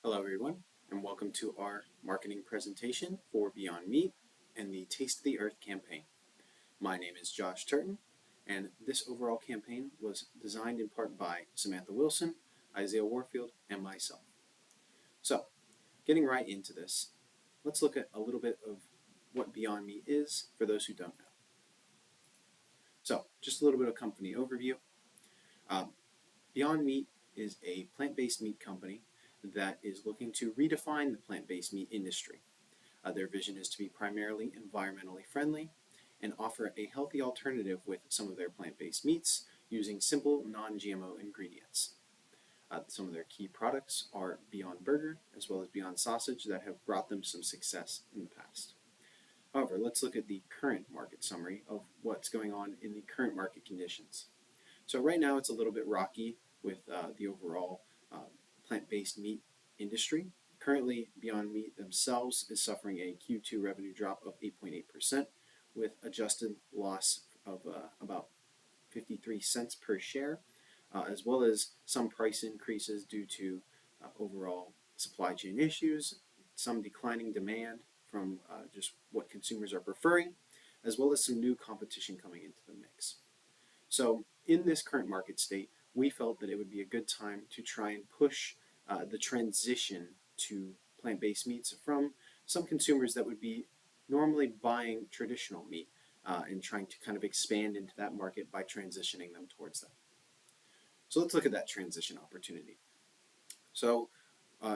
Hello, everyone, and welcome to our marketing presentation for Beyond Meat and the Taste of the Earth campaign. My name is Josh Turton, and this overall campaign was designed in part by Samantha Wilson, Isaiah Warfield, and myself. So, getting right into this, let's look at a little bit of what Beyond Meat is for those who don't know. So, just a little bit of company overview. Um, Beyond Meat is a plant-based meat company that is looking to redefine the plant-based meat industry. Their vision is to be primarily environmentally friendly and offer a healthy alternative with some of their plant-based meats using simple non-GMO ingredients. Some of their key products are Beyond Burger as well as Beyond Sausage that have brought them some success in the past. However, let's look at the current market summary of what's going on in the current market conditions. So right now it's a little bit rocky with the overall plant-based meat industry. Currently, Beyond Meat themselves is suffering a Q2 revenue drop of 8.8%, with adjusted loss of about 53 cents per share, as well as some price increases due to overall supply chain issues, some declining demand from just what consumers are preferring, as well as some new competition coming into the mix. So, in this current market state, we felt that it would be a good time to try and push the transition to plant-based meats from some consumers that would be normally buying traditional meat and trying to kind of expand into that market by transitioning them towards that. So let's look at that transition opportunity. So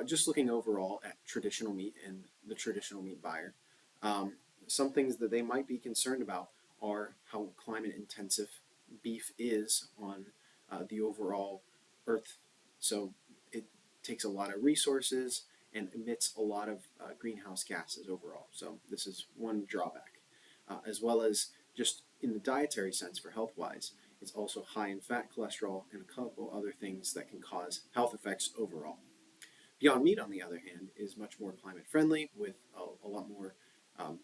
just looking overall at traditional meat and the traditional meat buyer, um, some things that they might be concerned about are how climate intensive beef is on the overall earth. So it takes a lot of resources and emits a lot of greenhouse gases overall. So this is one drawback, as well as just in the dietary sense for health wise. It's also high in fat, cholesterol, and a couple other things that can cause health effects overall. Beyond Meat, on the other hand, is much more climate friendly with a lot more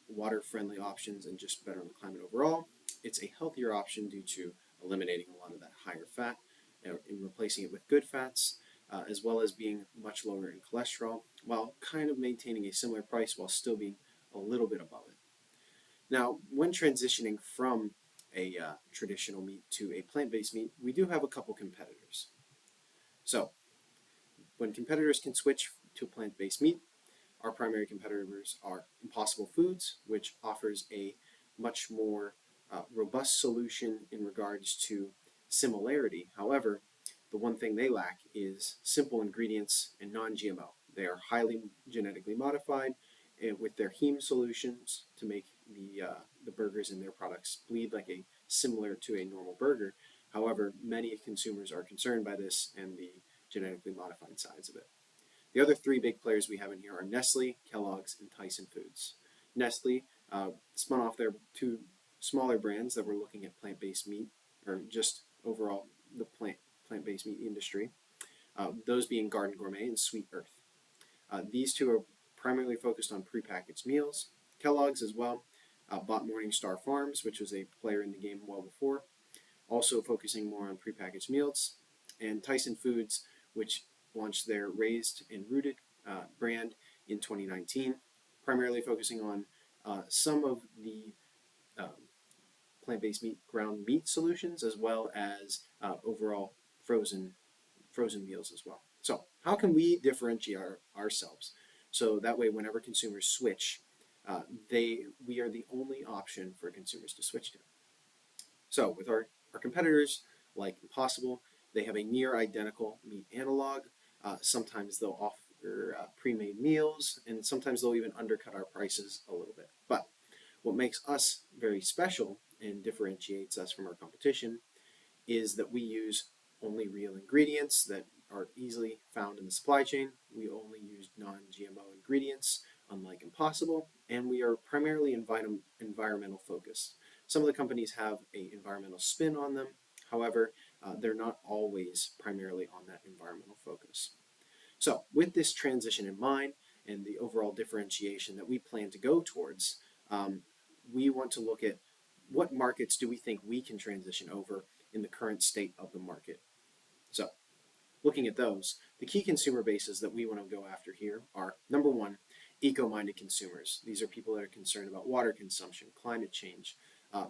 water friendly options and just better on the climate overall. It's a healthier option due to eliminating a lot of that higher fat and replacing it with good fats, as well as being much lower in cholesterol, while kind of maintaining a similar price while still being a little bit above it. Now, when transitioning from a traditional meat to a plant based meat, we do have a couple competitors. So, when competitors can switch to plant based meat, our primary competitors are Impossible Foods, which offers a much more robust solution in regards to similarity. However, the one thing they lack is simple ingredients and non GMO. They are highly genetically modified with their heme solutions to make the burgers in their products bleed like a similar to a normal burger. However, many consumers are concerned by this and the genetically modified sides of it. The other three big players we have in here are Nestle, Kellogg's, and Tyson Foods. Nestle spun off their two smaller brands that were looking at plant-based meat, or just overall the plant-based meat industry. Those being Garden Gourmet and Sweet Earth. These two are primarily focused on prepackaged meals. Kellogg's as well bought Morningstar Farms, which was a player in the game well before, also focusing more on prepackaged meals. And Tyson Foods, which launched their Raised and Rooted brand in 2019, primarily focusing on some of the plant-based meat ground meat solutions as well as overall frozen meals as well. So how can we differentiate ourselves so that way whenever consumers switch, we are the only option for consumers to switch to. So with our competitors like Impossible, they have a near identical meat analog. Sometimes they'll offer pre-made meals, and sometimes they'll even undercut our prices a little bit. But what makes us very special and differentiates us from our competition is that we use only real ingredients that are easily found in the supply chain. We only use non-GMO ingredients, unlike Impossible, and we are primarily environmental focused. Some of the companies have an environmental spin on them. However, they're not always primarily on that environmental focus. So with this transition in mind and the overall differentiation that we plan to go towards, we want to look at what markets do we think we can transition over in the current state of the market. So looking at those, the key consumer bases that we want to go after here are number one, eco-minded consumers. These are people that are concerned about water consumption, climate change.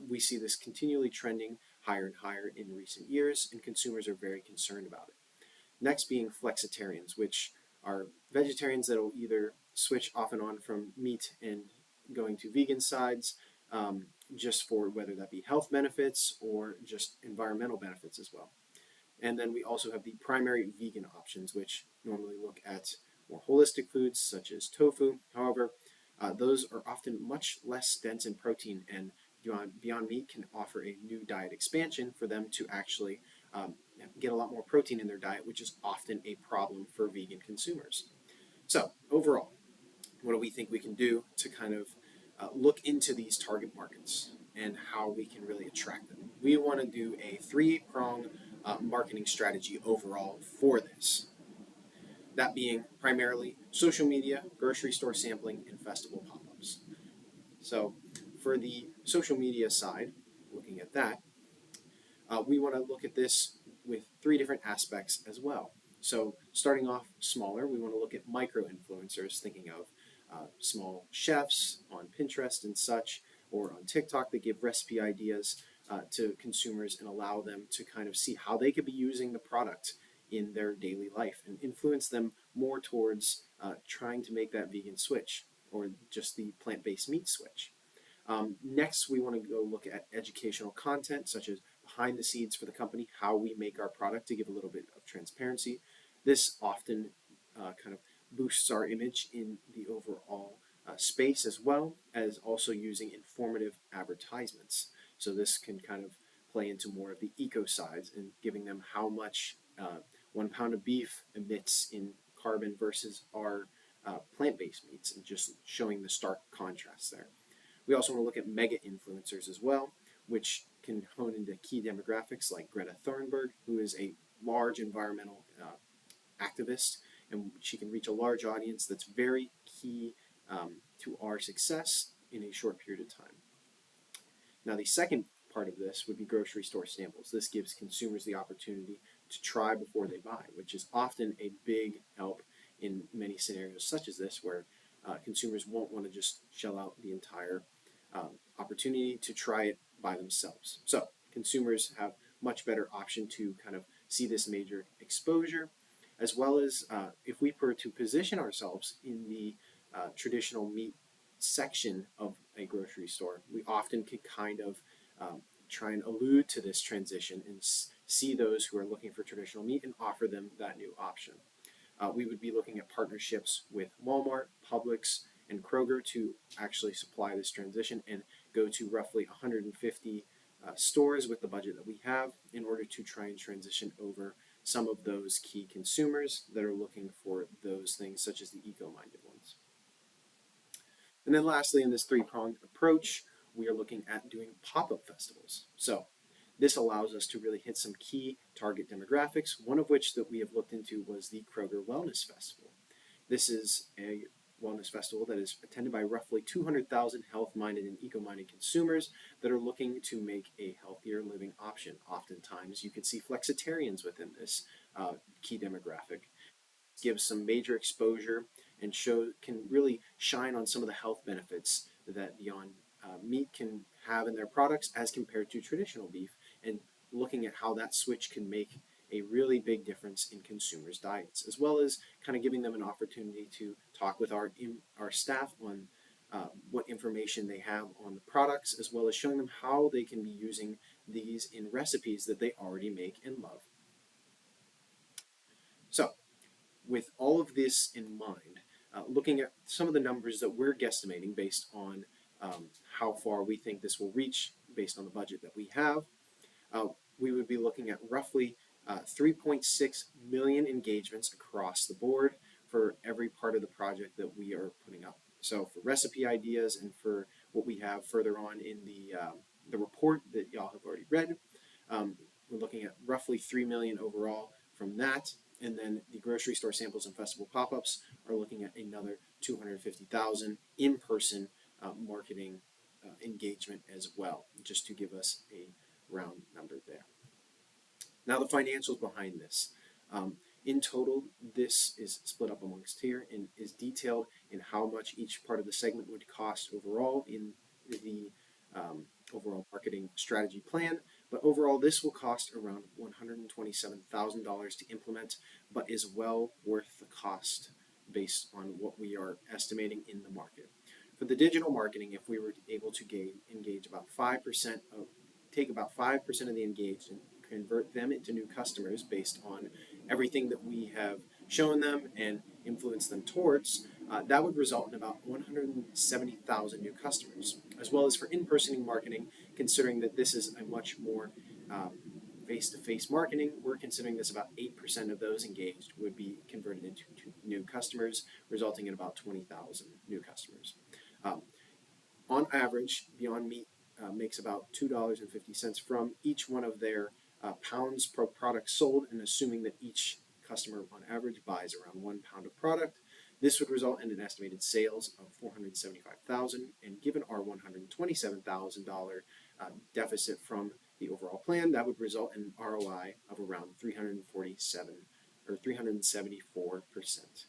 We see this continually trending higher and higher in recent years, and consumers are very concerned about it. Next being flexitarians, which are vegetarians that will either switch off and on from meat and going to vegan sides, just for whether that be health benefits or just environmental benefits as well. And then we also have the primary vegan options, which normally look at more holistic foods such as tofu. However, those are often much less dense in protein, and Beyond Meat can offer a new diet expansion for them to actually get a lot more protein in their diet, which is often a problem for vegan consumers. So, overall, what do we think we can do to kind of look into these target markets and how we can really attract them? We want to do a three-prong marketing strategy overall for this. That being primarily social media, grocery store sampling, and festival pop-ups. So for the social media side, looking at that, we want to look at this with three different aspects as well. So starting off smaller, we want to look at micro influencers, thinking of small chefs on Pinterest and such, or on TikTok that give recipe ideas to consumers and allow them to kind of see how they could be using the product in their daily life and influence them more towards trying to make that vegan switch or just the plant-based meat switch. Next, we want to go look at educational content such as behind the scenes for the company, how we make our product to give a little bit of transparency. This often kind of boosts our image in the overall space as well as also using informative advertisements. So this can kind of play into more of the eco sides and giving them how much 1 pound of beef emits in carbon versus our plant-based meats and just showing the stark contrast there. We also want to look at mega influencers as well, which can hone into key demographics like Greta Thunberg, who is a large environmental activist, and she can reach a large audience that's very key to our success in a short period of time. Now, the second part of this would be grocery store samples. This gives consumers the opportunity to try before they buy, which is often a big help in many scenarios such as this, where consumers won't want to just shell out the entire opportunity to try it by themselves. So consumers have much better option to kind of see this major exposure, as well as if we were to position ourselves in the traditional meat section of a grocery store, we often could kind of try and allude to this transition and see those who are looking for traditional meat and offer them that new option. We would be looking at partnerships with Walmart, Publix, and Kroger to actually supply this transition and go to roughly 150 stores with the budget that we have in order to try and transition over some of those key consumers that are looking for those things, such as the eco-minded ones. And then lastly, in this three-pronged approach, we are looking at doing pop-up festivals. So this allows us to really hit some key target demographics, one of which that we have looked into was the Kroger Wellness Festival. This is a wellness festival that is attended by roughly 200,000 health-minded and eco-minded consumers that are looking to make a healthier living option. Oftentimes, you can see flexitarians within this key demographic. It gives some major exposure and can really shine on some of the health benefits that Beyond Meat can have in their products as compared to traditional beef, and looking at how that switch can make a really big difference in consumers' diets, as well as kind of giving them an opportunity to talk with our staff on what information they have on the products, as well as showing them how they can be using these in recipes that they already make and love. So, with all of this in mind, looking at some of the numbers that we're guesstimating based on how far we think this will reach based on the budget that we have, we would be looking at roughly 3.6 million engagements across the board for every part of the project that we are putting up. So for recipe ideas and for what we have further on in the report that y'all have already read, we're looking at roughly 3 million overall from that. And then the grocery store samples and festival pop-ups are looking at another 250,000 in-person marketing engagement as well, just to give us a round number there. Now the financials behind this. In total, this is split up amongst here and is detailed in how much each part of the segment would cost overall in the overall marketing strategy plan. But overall, this will cost around $127,000 to implement, but is well worth the cost based on what we are estimating in the market. For the digital marketing, if we were able to engage about 5% of, take about 5% of the engaged and convert them into new customers based on everything that we have shown them and influence them towards, that would result in about 170,000 new customers. As well as for in-person marketing, considering that this is a much more face-to-face marketing, we're considering this about 8% of those engaged would be converted into new customers, resulting in about 20,000 new customers. On average, Beyond Meat makes about $2.50 from each one of their pounds per product sold, and assuming that each customer on average buys around 1 pound of product, this would result in an estimated sales of $475,000, and given our $127,000 deficit from the overall plan, that would result in an ROI of around 347 or 374%.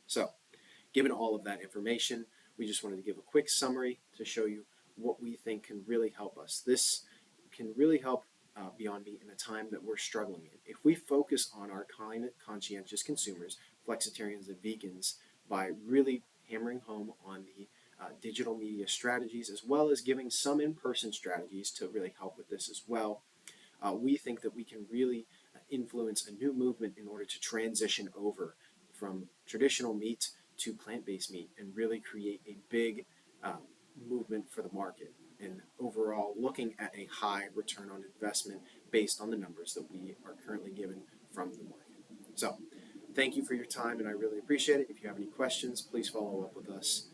So, given all of that information, we just wanted to give a quick summary to show you what we think can really help us. This can really help Beyond Meat in a time that we're struggling in. If we focus on our climate conscientious consumers, flexitarians and vegans, by really hammering home on the digital media strategies, as well as giving some in-person strategies to really help with this as well, we think that we can really influence a new movement in order to transition over from traditional meat to plant-based meat and really create a big movement for the market, and overall looking at a high return on investment based on the numbers that we are currently given from the market. So thank you for your time, and I really appreciate it. If you have any questions, please follow up with us